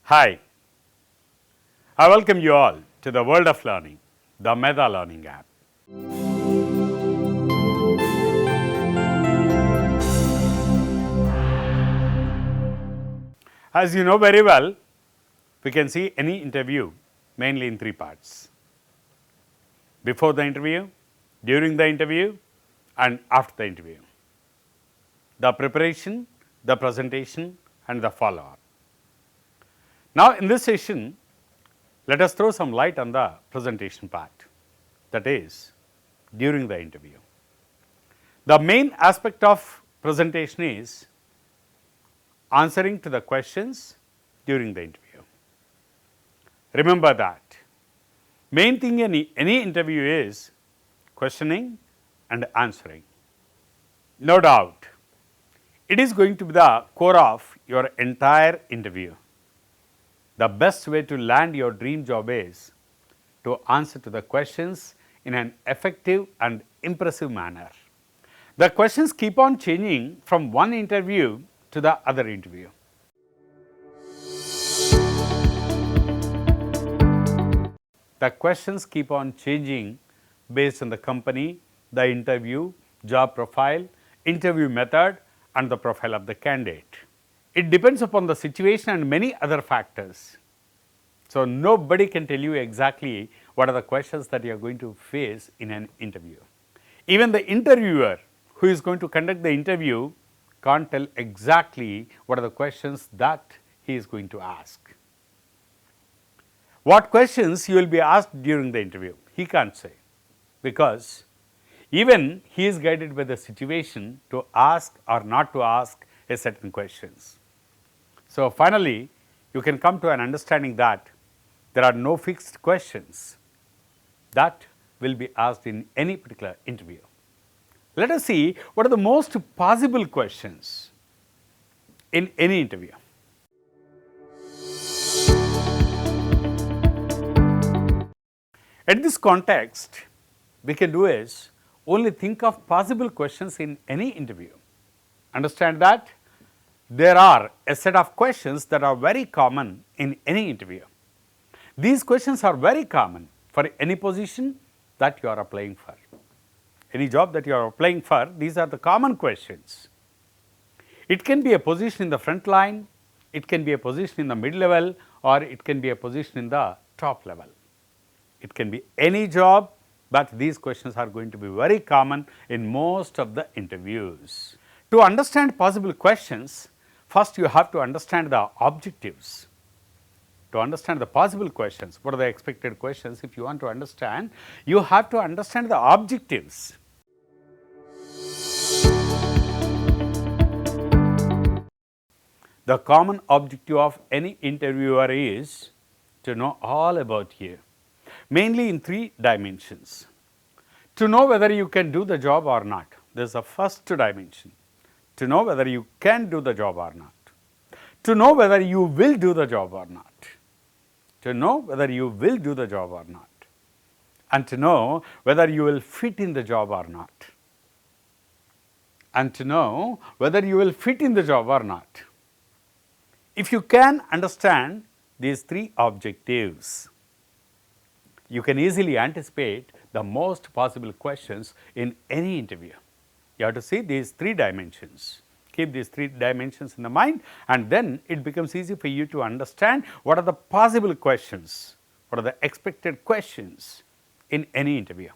Hi, I welcome you all to the world of learning, the Medha learning app. As you know very well, we can see any interview mainly in three parts: before the interview, during the interview, and after the interview. The preparation, the presentation, and the follow-up. Now, in this session, let us throw some light on the presentation part, that is, during the interview. The main aspect of presentation is answering to the questions during the interview. Remember that main thing in any interview is questioning and answering. No doubt, it is going to be the core of your entire interview. The best way to land your dream job is to answer to the questions in an effective and impressive manner. The questions keep on changing from one interview to the other interview. The questions keep on changing based on the company, the interview, job profile, interview method, and the profile of the candidate. It depends upon the situation and many other factors. So, nobody can tell you exactly what are the questions that you are going to face in an interview. Even the interviewer who is going to conduct the interview can't tell exactly what are the questions that he is going to ask. What questions you will be asked during the interview, he can't say, because even he is guided by the situation to ask or not to ask a certain questions. So, finally, you can come to an understanding that there are no fixed questions that will be asked in any particular interview. Let us see what are the most possible questions in any interview. At this context, we can do is only think of possible questions in any interview. Understand that there are a set of questions that are very common in any interview. These questions are very common for any position that you are applying for. Any job that you are applying for, these are the common questions. It can be a position in the front line, it can be a position in the mid level, or it can be a position in the top level. It can be any job, but these questions are going to be very common in most of the interviews. To understand possible questions, first you have to understand the objectives. To understand the possible questions, what are the expected questions, if you want to understand, you have to understand the objectives. The common objective of any interviewer is to know all about you, mainly in three dimensions. To know whether you can do the job or not, this is the first dimension. To know whether you can do the job or not. To know whether you will do the job or not. To know whether you will do the job or not, and to know whether you will fit in the job or not, and to know whether you will fit in the job or not. If you can understand these three objectives, you can easily anticipate the most possible questions in any interview. You have to see these three dimensions. Keep these three dimensions in the mind, and then it becomes easy for you to understand what are the possible questions, what are the expected questions in any interview.